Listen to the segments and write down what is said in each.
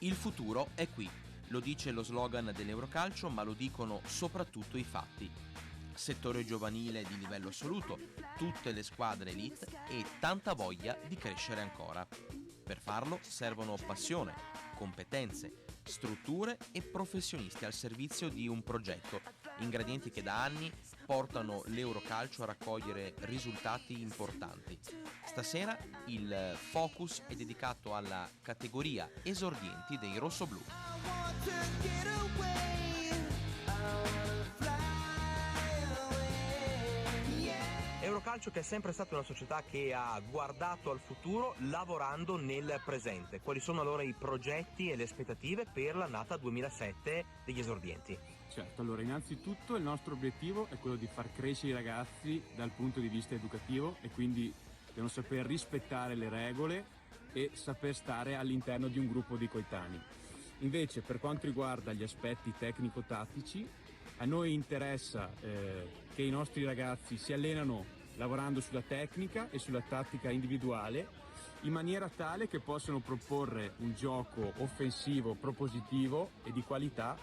Il futuro è qui, lo dice lo slogan dell'Eurocalcio, ma lo dicono soprattutto i fatti. Settore giovanile di livello assoluto, tutte le squadre elite e tanta voglia di crescere ancora. Per farlo servono passione, competenze, strutture e professionisti al servizio di un progetto, ingredienti che da anni portano l'Eurocalcio a raccogliere risultati importanti. Stasera il focus è dedicato alla categoria esordienti dei rossoblù. Eurocalcio, che è sempre stata una società che ha guardato al futuro lavorando nel presente. Quali sono allora i progetti e le aspettative per l'annata 2007 degli esordienti? Certo, allora innanzitutto il nostro obiettivo è quello di far crescere i ragazzi dal punto di vista educativo e quindi devono saper rispettare le regole e saper stare all'interno di un gruppo di coetanei. Invece per quanto riguarda gli aspetti tecnico-tattici, a noi interessa che i nostri ragazzi si allenano lavorando sulla tecnica e sulla tattica individuale in maniera tale che possano proporre un gioco offensivo, propositivo e di qualità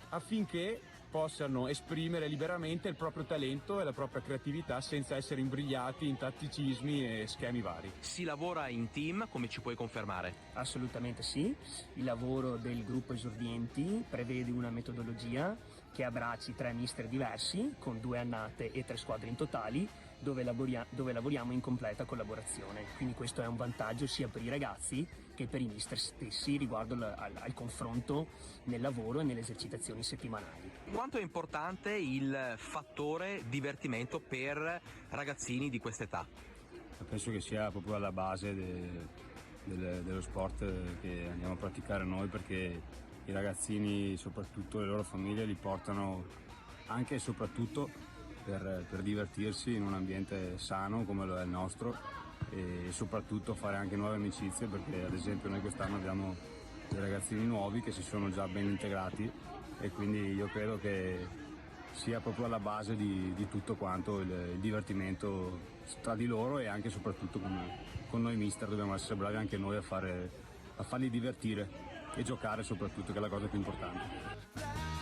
affinché possano esprimere liberamente il proprio talento e la propria creatività senza essere imbrigliati in tatticismi e schemi vari. Si lavora in team, come ci puoi confermare? Assolutamente sì, il lavoro del gruppo esordienti prevede una metodologia che abbracci 3 mister diversi con 2 annate e 3 squadre in totali dove lavoriamo in completa collaborazione, quindi questo è un vantaggio sia per i ragazzi che per i mister stessi riguardo al confronto nel lavoro e nelle esercitazioni settimanali. Quanto è importante il fattore divertimento per ragazzini di questa età? Penso che sia proprio alla base dello sport che andiamo a praticare noi, perché i ragazzini, soprattutto le loro famiglie, li portano anche e soprattutto per divertirsi in un ambiente sano come lo è il nostro e soprattutto fare anche nuove amicizie, perché ad esempio noi quest'anno abbiamo dei ragazzini nuovi che si sono già ben integrati e quindi io credo che sia proprio alla base di tutto quanto il divertimento tra di loro e anche e soprattutto con noi mister dobbiamo essere bravi anche noi a farli divertire e giocare soprattutto, che è la cosa più importante.